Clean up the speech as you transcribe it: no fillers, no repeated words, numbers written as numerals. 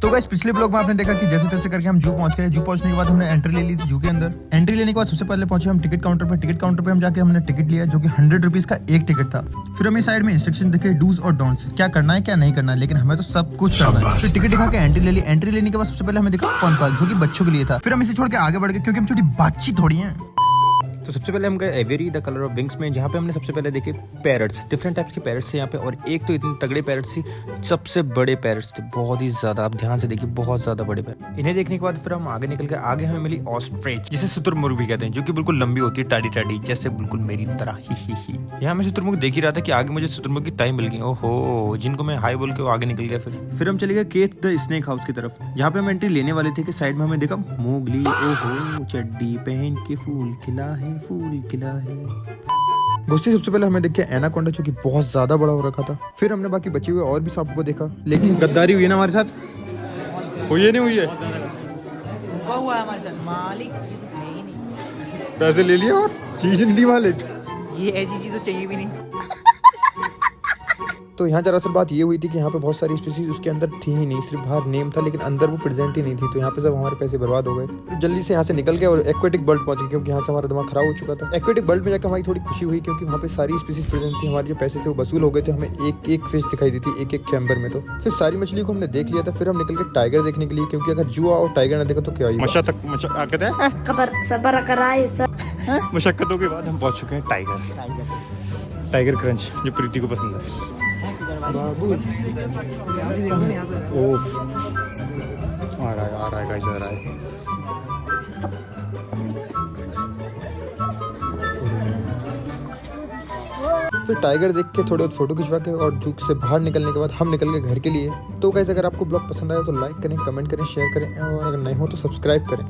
तो गाइस पिछले ब्लॉग में आपने देखा कि जैसे तैसे करके हम जू पहुंच गए। जू पहुंचने के बाद हमने एंट्री ले ली थी जू के अंदर। एंट्री लेने के बाद सबसे पहले पहुंचे हम टिकट काउंटर पे। टिकट काउंटर पे हम जाके हमने टिकट लिया जो कि 100 रुपीज का एक टिकट था। फिर हमें साइड में इंस्ट्रक्शन दिखे डूज और डोंट्स, क्या करना है क्या नहीं करना है, लेकिन हमें तो सब कुछ करना है। फिर टिकट दिखा के एंट्री ले ली। एंट्री लेने के बाद सबसे पहले हमें दिखा फन पार्क जो कि बच्चों के लिए था। फिर हम इसे छोड़ के आगे बढ़ गए क्योंकि हम छोटी बातचीत थोड़ी है। तो सबसे पहले हम गए Avery the colour of wings में, जहाँ पे हमने सबसे पहले देखे पैरट्स। डिफरेंट टाइप्स के पैरट्स थे यहाँ पे, और एक तो इतने तगड़े पैरट्स थी, सबसे बड़े पैरट्स थे, बहुत ही ज्यादा। आप ध्यान से देखिए, बहुत ज्यादा बड़े पैरट। इन्हें देखने के बाद फिर हम आगे निकल गए। आगे हमें मिली ऑस्ट्रिच, जिसे शुतुरमुर्ग भी कहते हैं, जो कि बिल्कुल लंबी होती है, टाडी टाडी, जैसे बिल्कुल मेरी तरह। ही यहाँ मैं शुतुरमुर्ग देख ही रहा था कि आगे मुझे शुतुरमुर्ग की टाइम मिल गई। ओहो, जिनको मैं हाई बोल के आगे निकल गया। फिर हम चले गए केथ द स्नेक हाउस की तरफ, जहाँ पे हम एंट्री लेने वाले थे कि साइड में हमें देखा मोगली। ओहो, चड्डी पहन के फूल खिला है, फूल खिला है। दोस्ती सबसे पहले हमें देखा एनाकोंडा जो कि बहुत ज्यादा बड़ा हो रखा था। फिर हमने बाकी बचे हुए और भी सांपों को देखा, लेकिन गद्दारी हुई है ना हमारे साथ। हुई है नहीं हुई है? हुआ है हमारे साथ, मालिक है ही नहीं। पैसे ले लिए और चीज नहीं दी मालिक। ये ऐसी चीज तो चाहिए भी नहीं। तो यहाँ दरअसल बात ये हुई थी कि यहाँ पे बहुत सारी स्पीसीज उसके अंदर थी ही नहीं, सिर्फ बाहर नेम था, लेकिन अंदर वो प्रेजेंट ही नहीं थी। तो यहाँ पे सब हमारे पैसे बर्बाद हो गए। तो जल्दी से यहाँ से निकल गए और एक्वेटिक वर्ल्ड पहुंच गए, क्योंकि यहाँ से हमारा दिमाग खराब हो चुका था। एक्वेटिक वर्ल्ड में जाकर हमारी थोड़ी खुशी हुई, क्योंकि वहाँ पे सारी स्पीसीज प्रेजेंट थी। हमारे जो पैसे थे वो वसूल हो गए थे। हमें एक एक फिश दिखाई दी थी एक एक चैम्बर में। तो फिर सारी मछली को हमने देख लिया था। फिर हम निकल गए टाइगर देखने के लिए, क्योंकि अगर जुआ और टाइगर ना देखा तो क्या मशक्कतों के बाद हम पहुंच चुके हैं टाइगर क्रंच, जो प्रीति को पसंद है। बाबू ओह, आ रहा है गाइस, आ रहा है। फिर टाइगर देख के थोड़े फोटो खिंचवा के और जू से बाहर निकलने के बाद हम निकल गए घर के लिए। तो गाइस अगर आपको ब्लॉग पसंद आया तो लाइक करें, कमेंट करें, शेयर करें, और अगर नहीं हो तो सब्सक्राइब करें।